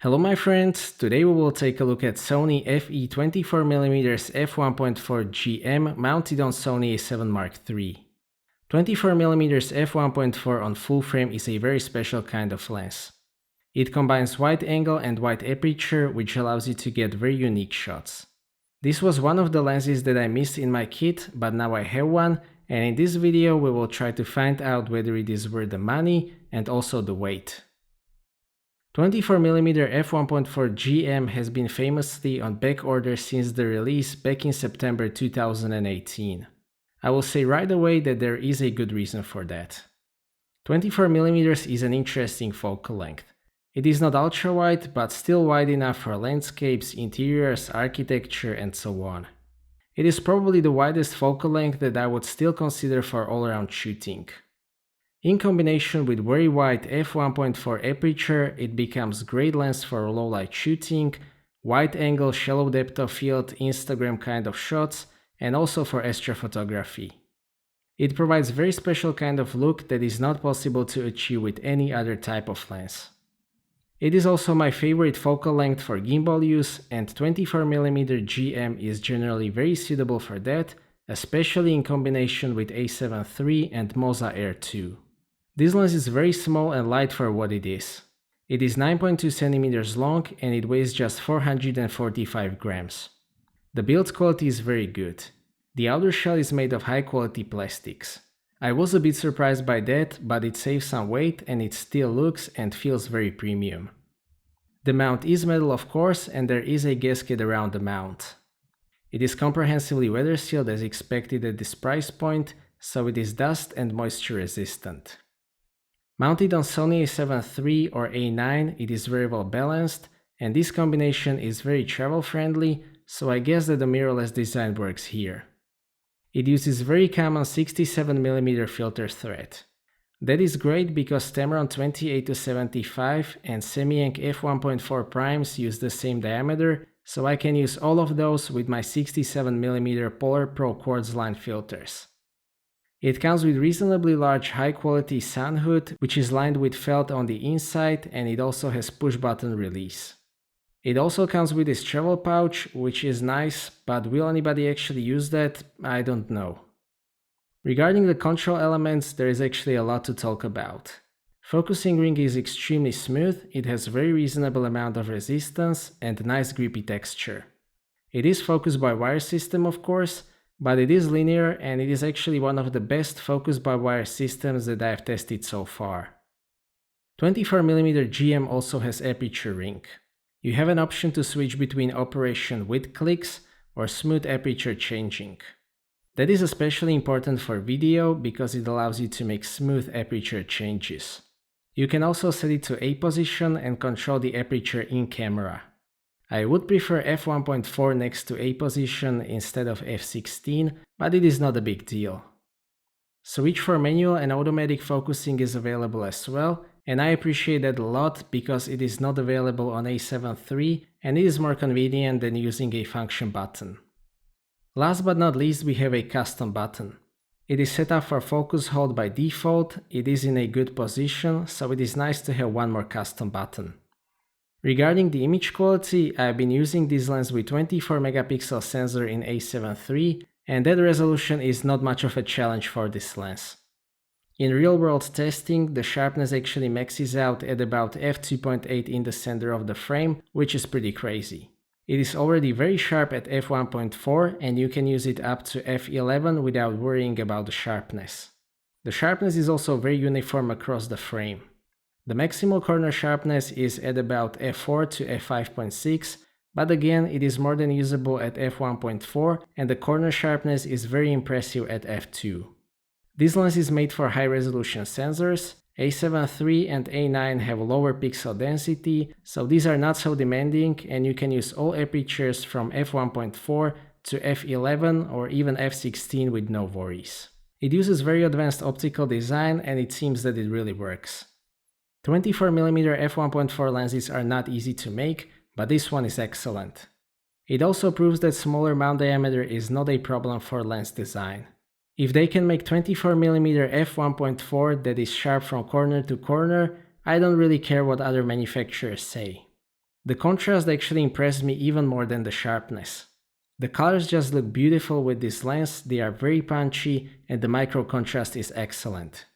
Hello my friends, today we will take a look at Sony FE 24mm f1.4 GM mounted on Sony A7 Mark III. 24mm f1.4 on full frame is a very special kind of lens. It combines wide angle and wide aperture, which allows you to get very unique shots. This was one of the lenses that I missed in my kit, but now I have one, and in this video we will try to find out whether it is worth the money and also the weight. 24mm f1.4 GM has been famously on back order since the release back in September 2018. I will say right away that there is a good reason for that. 24mm is an interesting focal length. It is not ultra wide, but still wide enough for landscapes, interiors, architecture, and so on. It is probably the widest focal length that I would still consider for all-around shooting. In combination with very wide f1.4 aperture, it becomes great lens for low light shooting, wide angle, shallow depth of field, Instagram kind of shots, and also for astrophotography. It provides very special kind of look that is not possible to achieve with any other type of lens. It is also my favorite focal length for gimbal use, and 24mm GM is generally very suitable for that, especially in combination with A7 III and Moza Air 2. This lens is very small and light for what it is. It is 9.2 cm long and it weighs just 445 grams. The build quality is very good. The outer shell is made of high quality plastics. I was a bit surprised by that, but it saves some weight and it still looks and feels very premium. The mount is metal of course, and there is a gasket around the mount. It is comprehensively weather sealed as expected at this price point, so it is dust and moisture resistant. Mounted on Sony A7 III or A9, it is very well balanced, and this combination is very travel friendly, so I guess that the mirrorless design works here. It uses very common 67mm filter thread. That is great because Tamron 28-75 and Samyang F1.4 primes use the same diameter, so I can use all of those with my 67mm Polar Pro quartz line filters. It comes with reasonably large high-quality sun hood, which is lined with felt on the inside, and it also has push-button release. It also comes with this travel pouch, which is nice, but will anybody actually use that? I don't know. Regarding the control elements, there is actually a lot to talk about. Focusing ring is extremely smooth, it has very reasonable amount of resistance and nice grippy texture. It is focused by wire system of course, but it is linear and it is actually one of the best focus by wire systems that I have tested so far. 24mm GM also has aperture ring. You have an option to switch between operation with clicks or smooth aperture changing. That is especially important for video because it allows you to make smooth aperture changes. You can also set it to A position and control the aperture in camera. I would prefer f1.4 next to A position instead of f16, but it is not a big deal. Switch for manual and automatic focusing is available as well, and I appreciate that a lot because it is not available on A7 III and it is more convenient than using a function button. Last but not least, we have a custom button. It is set up for focus hold by default, it is in a good position, so it is nice to have one more custom button. Regarding the image quality, I have been using this lens with 24 megapixel sensor in A7 III, and that resolution is not much of a challenge for this lens. In real world testing, the sharpness actually maxes out at about f2.8 in the center of the frame, which is pretty crazy. It is already very sharp at f1.4 and you can use it up to f11 without worrying about the sharpness. The sharpness is also very uniform across the frame. The maximal corner sharpness is at about f4 to f5.6, but again it is more than usable at f1.4 and the corner sharpness is very impressive at f2. This lens is made for high resolution sensors. A7 III and A9 have lower pixel density, so these are not so demanding and you can use all apertures from f1.4 to f11 or even f16 with no worries. It uses very advanced optical design and it seems that it really works. 24mm f1.4 lenses are not easy to make, but this one is excellent. It also proves that smaller mount diameter is not a problem for lens design. If they can make 24mm f1.4 that is sharp from corner to corner, I don't really care what other manufacturers say. The contrast actually impressed me even more than the sharpness. The colors just look beautiful with this lens, they are very punchy, and the micro contrast is excellent.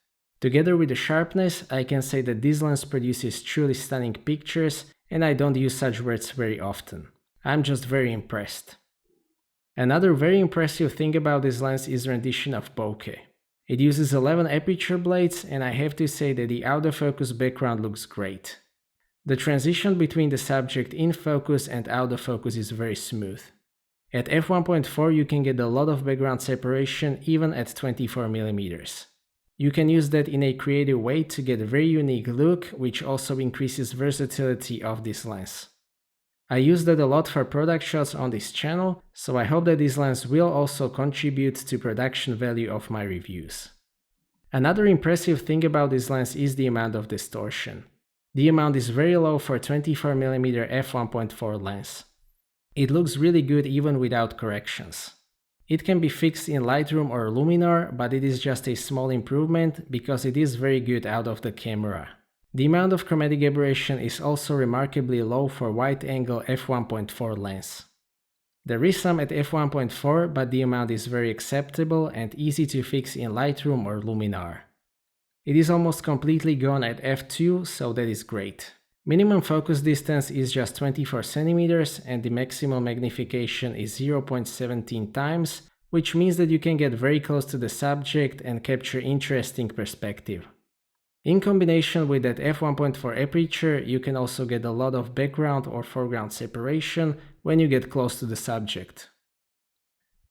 Together with the sharpness, I can say that this lens produces truly stunning pictures, and I don't use such words very often. I'm just very impressed. Another very impressive thing about this lens is rendition of bokeh. It uses 11 aperture blades, and I have to say that the autofocus background looks great. The transition between the subject in focus and autofocus is very smooth. At f1.4 you can get a lot of background separation even at 24mm. You can use that in a creative way to get a very unique look, which also increases versatility of this lens. I use that a lot for product shots on this channel, so I hope that this lens will also contribute to production value of my reviews. Another impressive thing about this lens is the amount of distortion. The amount is very low for 24mm f1.4 lens. It looks really good even without corrections. It can be fixed in Lightroom or Luminar, but it is just a small improvement because it is very good out of the camera. The amount of chromatic aberration is also remarkably low for wide-angle f1.4 lens. There is some at f1.4, but the amount is very acceptable and easy to fix in Lightroom or Luminar. It is almost completely gone at f2, so that is great. Minimum focus distance is just 24 cm and the maximum magnification is 0.17 times, which means that you can get very close to the subject and capture interesting perspective. In combination with that f1.4 aperture, you can also get a lot of background or foreground separation when you get close to the subject.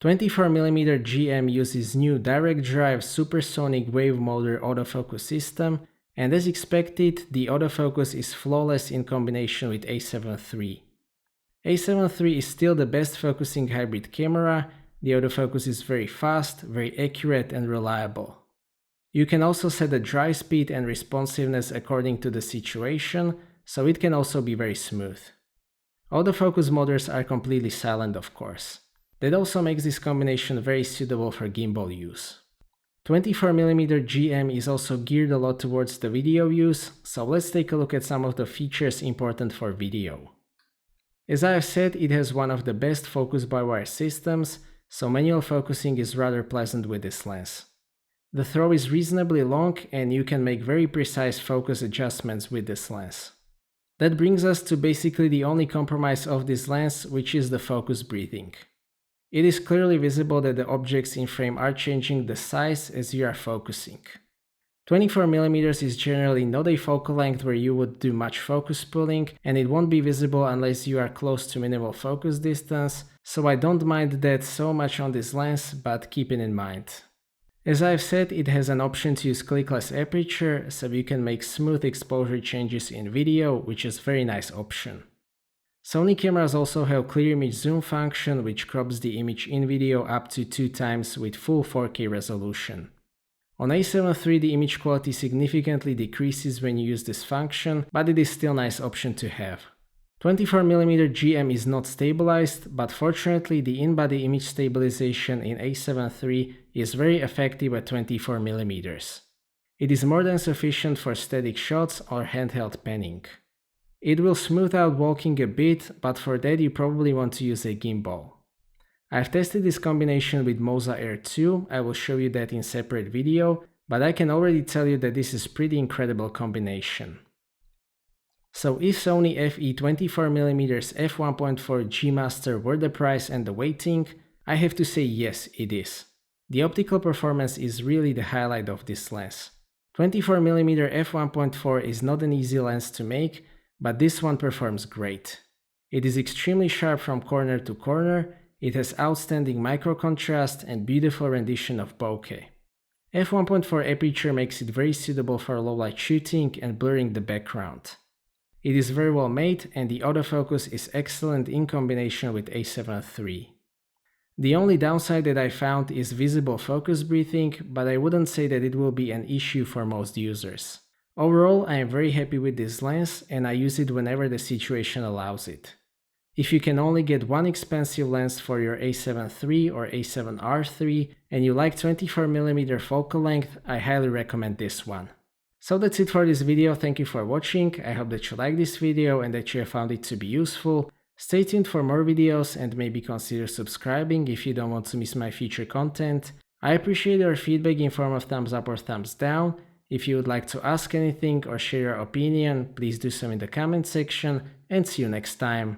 24mm GM uses new direct drive supersonic wave motor autofocus system, and as expected, the autofocus is flawless in combination with A7 III. A7 III is still the best focusing hybrid camera. The autofocus is very fast, very accurate and reliable. You can also set the dry speed and responsiveness according to the situation, so it can also be very smooth. Autofocus motors are completely silent, of course. That also makes this combination very suitable for gimbal use. 24mm GM is also geared a lot towards the video use, so let's take a look at some of the features important for video. As I have said, it has one of the best focus-by-wire systems, so manual focusing is rather pleasant with this lens. The throw is reasonably long and you can make very precise focus adjustments with this lens. That brings us to basically the only compromise of this lens, which is the focus breathing. It is clearly visible that the objects in frame are changing the size as you are focusing. 24mm is generally not a focal length where you would do much focus pulling, and it won't be visible unless you are close to minimal focus distance, so I don't mind that so much on this lens, but keep it in mind. As I've said, it has an option to use clickless aperture, so you can make smooth exposure changes in video, which is a very nice option. Sony cameras also have clear image zoom function, which crops the image in video up to 2 times with full 4K resolution. On A7 III the image quality significantly decreases when you use this function, but it is still a nice option to have. 24mm GM is not stabilized, but fortunately the in-body image stabilization in A7 III is very effective at 24mm. It is more than sufficient for static shots or handheld panning. It will smooth out walking a bit, but for that you probably want to use a gimbal. I've tested this combination with Moza Air 2, I will show you that in separate video, but I can already tell you that this is pretty incredible combination. So if Sony FE 24mm f1.4 G Master were the price and the waiting, I have to say yes, it is. The optical performance is really the highlight of this lens. 24mm f1.4 is not an easy lens to make, but this one performs great. It is extremely sharp from corner to corner, it has outstanding micro contrast and beautiful rendition of bokeh. f1.4 aperture makes it very suitable for low light shooting and blurring the background. It is very well made and the autofocus is excellent in combination with A7 III. The only downside that I found is visible focus breathing, but I wouldn't say that it will be an issue for most users. Overall, I am very happy with this lens and I use it whenever the situation allows it. If you can only get one expensive lens for your A7 III or A7R III and you like 24mm focal length, I highly recommend this one. So that's it for this video, thank you for watching, I hope that you liked this video and that you have found it to be useful. Stay tuned for more videos and maybe consider subscribing if you don't want to miss my future content. I appreciate your feedback in form of thumbs up or thumbs down. If you would like to ask anything or share your opinion, please do so in the comment section, and see you next time.